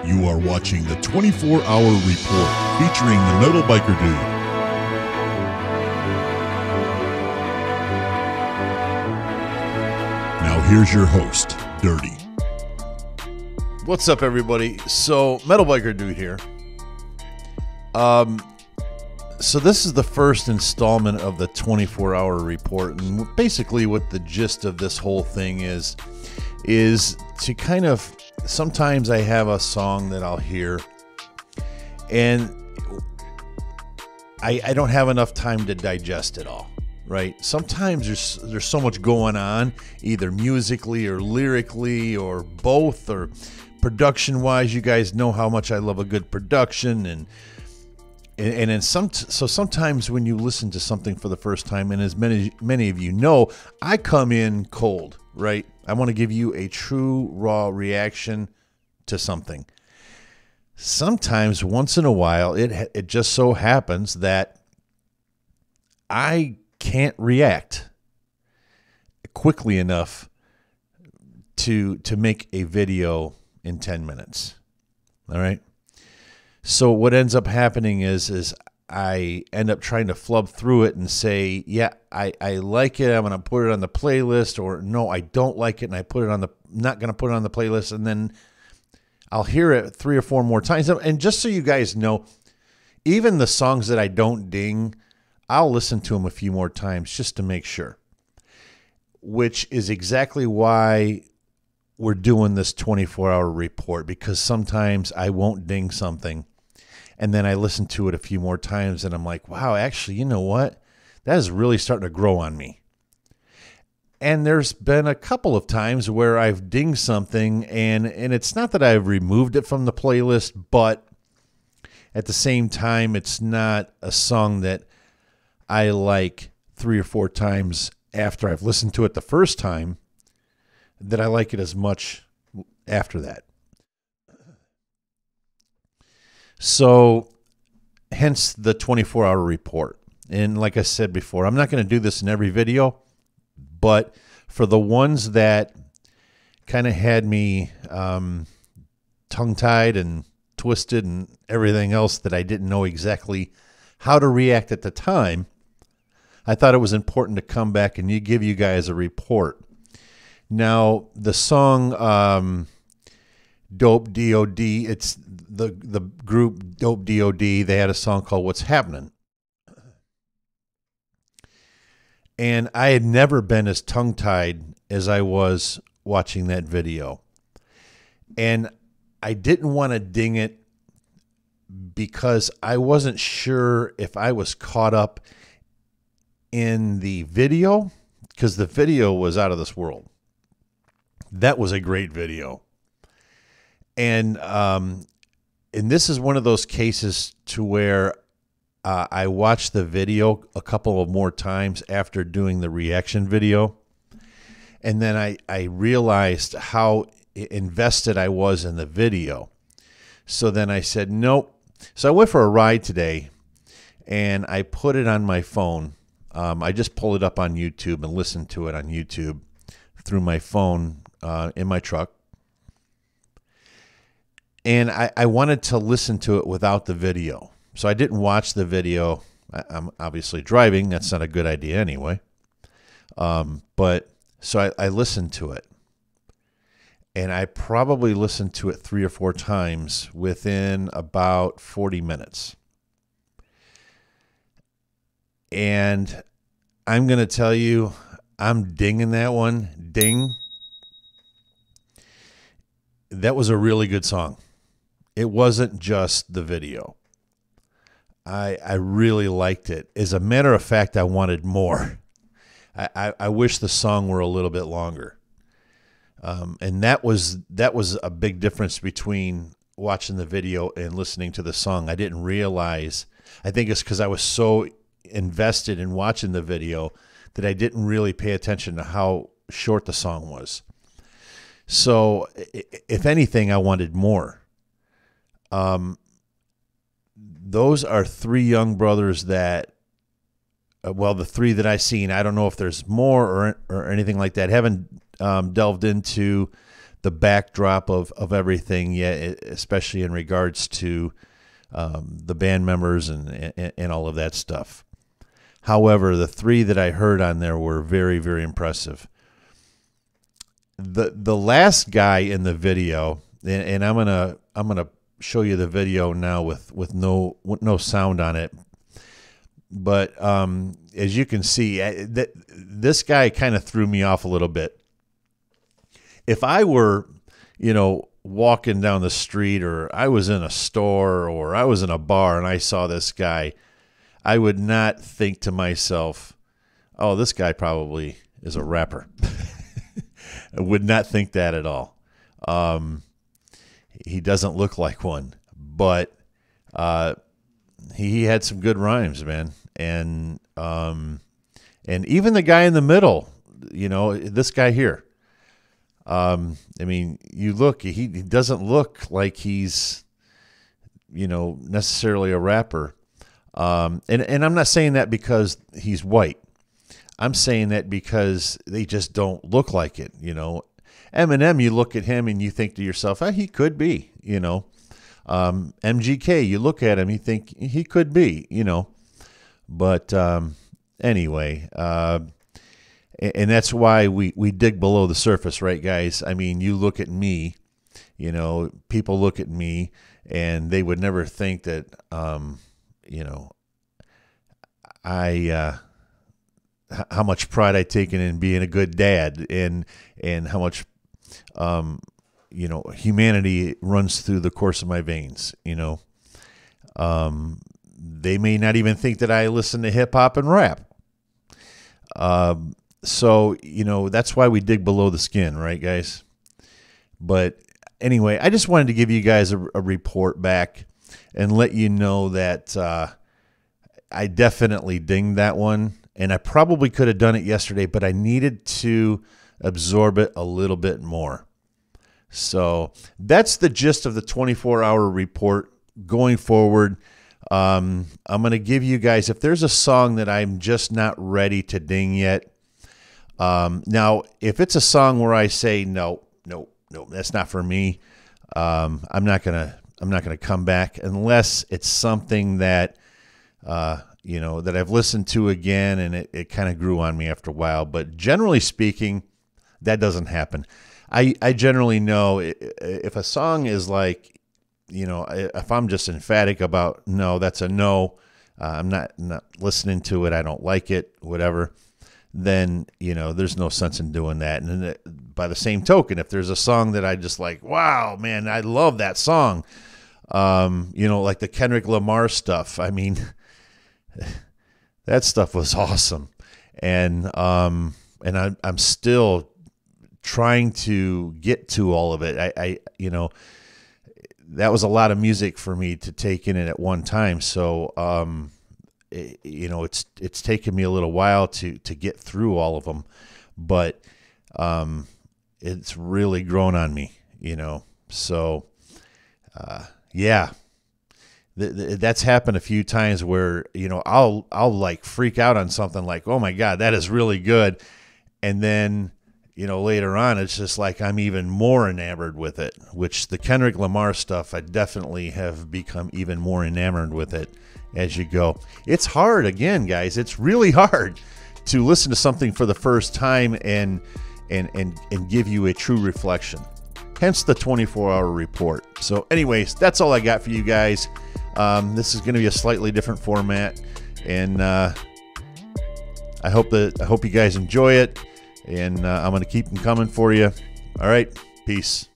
You are watching the 24-Hour Report featuring the Metal Biker Dude. Now here's your host, Dirty. What's up, everybody? So, Metal Biker Dude here. So this is the first installment of the 24-Hour Report, and basically what the gist of this whole thing is to kind of, sometimes I have a song that I'll hear, and I don't have enough time to digest it all, right? Sometimes there's so much going on, either musically or lyrically or both, or production-wise. You guys know how much I love a good production, and sometimes when you listen to something for the first time, and as many of you know, I come in cold, right? I want to give you a true raw reaction to something. Sometimes, once in a while, it just so happens that I can't react quickly enough to make a video in 10 minutes. All right? So what ends up happening is I end up trying to flub through it and say, yeah, I like it, I'm going to put it on the playlist, or no, I don't like it, and not going to put it on the playlist, and then I'll hear it 3 or 4 more times. And just so you guys know, even the songs that I don't ding, I'll listen to them a few more times just to make sure, which is exactly why we're doing this 24-hour report, because sometimes I won't ding something, and then I listen to it a few more times, and I'm like, wow, actually, you know what? That is really starting to grow on me. And there's been a couple of times where I've dinged something, and it's not that I've removed it from the playlist, but at the same time, it's not a song that I like 3 or 4 times after I've listened to it the first time, that I like it as much after that. So, hence the 24-hour report. And like I said before, I'm not going to do this in every video, but for the ones that kind of had me tongue-tied and twisted and everything else that I didn't know exactly how to react at the time, I thought it was important to come back and give you guys a report. Now, the song Dope DOD, it's the group Dope DOD. They had a song called What's Happening. And I had never been as tongue-tied as I was watching that video. And I didn't want to ding it because I wasn't sure if I was caught up in the video, because the video was out of this world. That was a great video. And this is one of those cases to where I watched the video a couple of more times after doing the reaction video. And then I realized how invested I was in the video. So then I said, nope. So I went for a ride today, and I put it on my phone. I just pulled it up on YouTube and listened to it on YouTube through my phone in my truck. And I wanted to listen to it without the video. So I didn't watch the video. I'm obviously driving. That's not a good idea anyway. But so I listened to it. And I probably listened to it 3 or 4 times within about 40 minutes. And I'm going to tell you, I'm dinging that one. Ding. That was a really good song. It wasn't just the video. I really liked it. As a matter of fact, I wanted more. I wish the song were a little bit longer. And that was a big difference between watching the video and listening to the song. I didn't realize. I think it's because I was so invested in watching the video that I didn't really pay attention to how short the song was. So, if anything, I wanted more. Those are 3 young brothers that, well, the 3 that I've seen. I don't know if there's more or anything like that. Haven't delved into the backdrop of everything yet, especially in regards to the band members and all of that stuff. However, the three that I heard on there were very, very impressive. The last guy in the video, and I'm gonna show you the video now with no sound on it. But as you can see, this guy kind of threw me off a little bit. If I were, walking down the street, or I was in a store, or I was in a bar and I saw this guy, I would not think to myself, oh, this guy probably is a rapper. I would not think that at all. He doesn't look like one, but he had some good rhymes, man. And even the guy in the middle, this guy here. You look, he doesn't look like he's, necessarily a rapper. And I'm not saying that because he's white. I'm saying that because they just don't look like it, Eminem, you look at him and you think to yourself, he could be, MGK, you look at him, you think he could be, But anyway, and that's why we dig below the surface, right, guys? I mean, you look at me, people look at me, and they would never think that, how much pride I taken in being a good dad, and how much, humanity runs through the course of my veins, They may not even think that I listen to hip hop and rap. So, that's why we dig below the skin, right, guys? But anyway, I just wanted to give you guys a report back and let you know that I definitely dinged that one. And I probably could have done it yesterday, but I needed to absorb it a little bit more. So that's the gist of the 24-hour report going forward. I'm going to give you guys, if there's a song that I'm just not ready to ding yet. Now, if it's a song where I say, no, that's not for me. I'm not going to come back unless it's something that, that I've listened to again, and it kind of grew on me after a while. But generally speaking, that doesn't happen. I generally know if a song is like, if I'm just emphatic about, no, that's a no, I'm not listening to it, I don't like it, whatever, then, there's no sense in doing that. And then by the same token, if there's a song that I just like, wow, man, I love that song, like the Kendrick Lamar stuff, I mean, that stuff was awesome. And I'm still trying to get to all of it. I that was a lot of music for me to take in it at one time. So, it's taken me a little while to get through all of them, but it's really grown on me, So, yeah. That's happened a few times where, I'll like freak out on something like, oh my God, that is really good. And then, later on, it's just like I'm even more enamored with it, which the Kendrick Lamar stuff, I definitely have become even more enamored with it as you go. It's hard, again, guys. It's really hard to listen to something for the first time and give you a true reflection. Hence the 24-hour report. So anyways, that's all I got for you guys. This is going to be a slightly different format, and I hope you guys enjoy it, and I'm going to keep them coming for you. All right, peace.